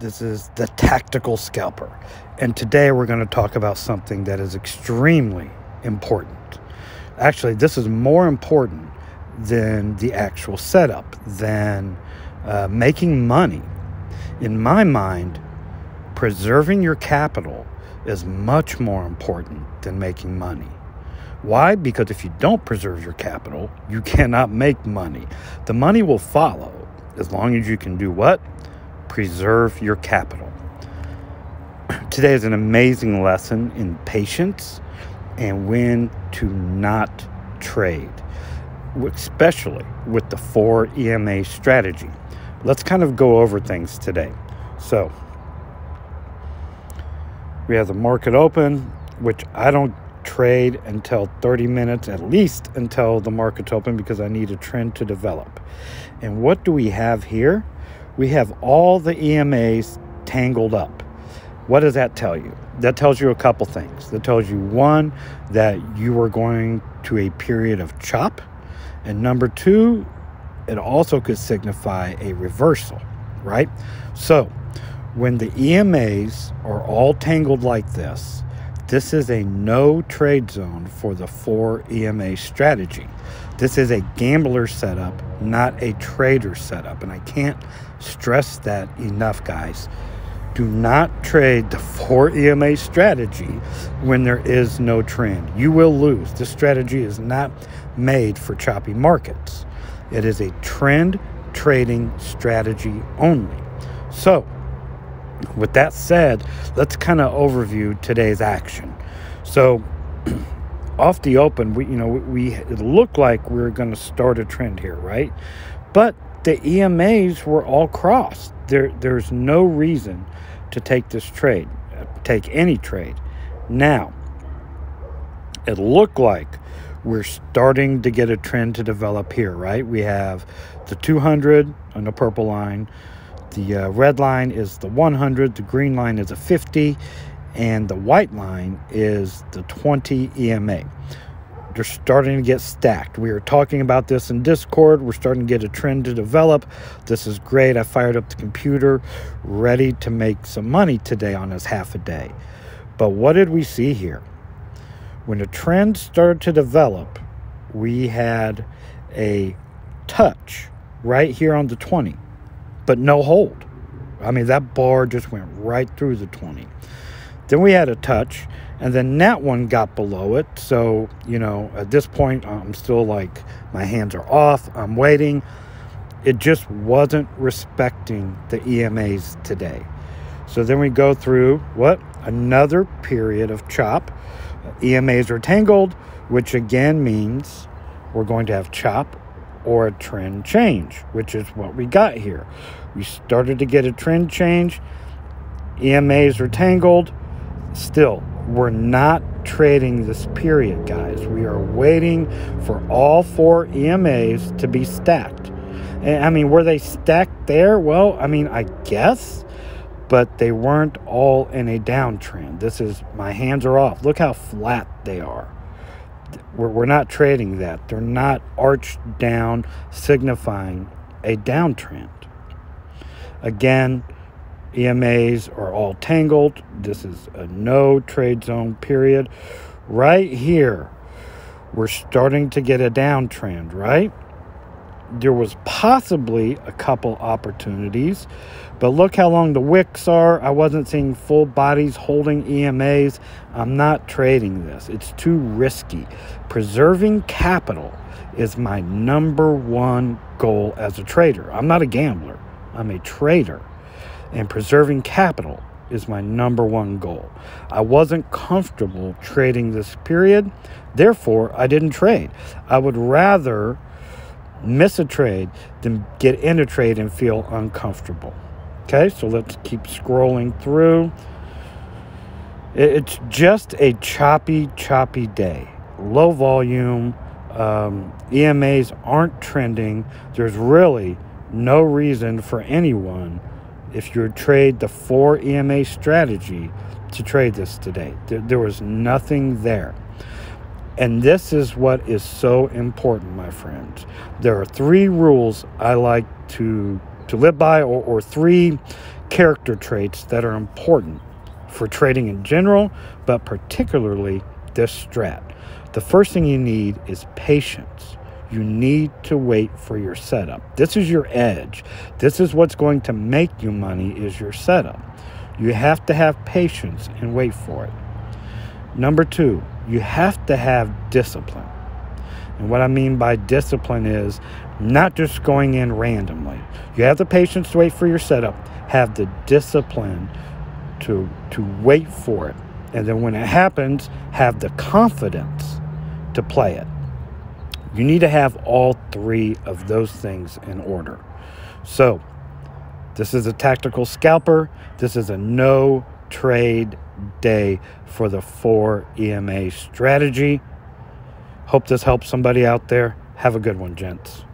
This is the Tactical Scalper. And today we're going to talk about something that is extremely important. Actually, this is more important than the actual setup, than making money. In my mind, preserving your capital is much more important than making money. Why? Because if you don't preserve your capital, you cannot make money. The money will follow as long as you can do what? Preserve your capital. Today is an amazing lesson in patience and when to not trade, especially with the 4 EMA strategy. Let's kind of go over things today. So we have the market open, which I don't trade until 30 minutes, at least until the market's open, because I need a trend to develop. And what do we have here? We have all the EMAs tangled up. What does that tell you? That tells you a couple things. That tells you, one, that you are going to a period of chop. And number two, it also could signify a reversal, right? So when the EMAs are all tangled like this, this is a no trade zone for the 4 EMA strategy. This is a gambler setup, not a trader setup. And I can't stress that enough, guys. Do not trade the 4 EMA strategy when there is no trend. You will lose. This strategy is not made for choppy markets. It is a trend trading strategy only. So, with that said, let's kind of overview today's action. So, off the open, it looked like we were going to start a trend here, right? But the EMAs were all crossed. There's no reason to take this trade, take any trade. Now, it looked like we're starting to get a trend to develop here, right? We have the 200 on the purple line. The red line is the 100. The green line is a 50. And the white line is the 20 EMA. They're starting to get stacked. We were talking about this in Discord. We're starting to get a trend to develop. This is great. I fired up the computer, ready to make some money today on this half a day. But what did we see here? When the trend started to develop, we had a touch right here on the 20, but no hold. I mean, that bar just went right through the 20. Then we had a touch, and then that one got below it. So, at this point, I'm still like, my hands are off. I'm waiting. It just wasn't respecting the EMAs today. So then we go through, another period of chop. EMAs are tangled, which again means we're going to have chop or a trend change, which is what we got here. We started to get a trend change. EMAs are tangled. Still, we're not trading this period, guys. We are waiting for all 4 EMAs to be stacked. And, I mean, were they stacked there? Well, I mean, I guess, but they weren't all in a downtrend. My hands are off. Look how flat they are. We're not trading that. They're not arched down, signifying a downtrend. Again, EMAs are all tangled. This is a no trade zone period. Right here, we're starting to get a downtrend, right? There was possibly a couple opportunities, but look how long the wicks are. I wasn't seeing full bodies holding EMAs. I'm not trading this. It's too risky. Preserving capital is my #1 goal as a trader. I'm not a gambler. I'm a trader. And preserving capital is my #1 goal. I wasn't comfortable trading this period. Therefore, I didn't trade. I would rather miss a trade than get in a trade and feel uncomfortable. Okay, so let's keep scrolling through. It's just a choppy day. Low volume. EMAs aren't trending. There's really no reason for anyone, if you trade the 4 EMA strategy, to trade this today. There was nothing there. And this is what is so important, my friends. There are 3 rules I like to live by, or 3 character traits that are important for trading in general, but particularly this strat. The first thing you need is patience. You need to wait for your setup. This is your edge. This is what's going to make you money, is your setup. You have to have patience and wait for it. Number two, you have to have discipline. And what I mean by discipline is not just going in randomly. You have the patience to wait for your setup. Have the discipline to wait for it. And then when it happens, have the confidence to play it. You need to have all three of those things in order. So, this is a tactical scalper. This is a no trade day for the 4 EMA strategy. Hope this helps somebody out there. Have a good one, gents.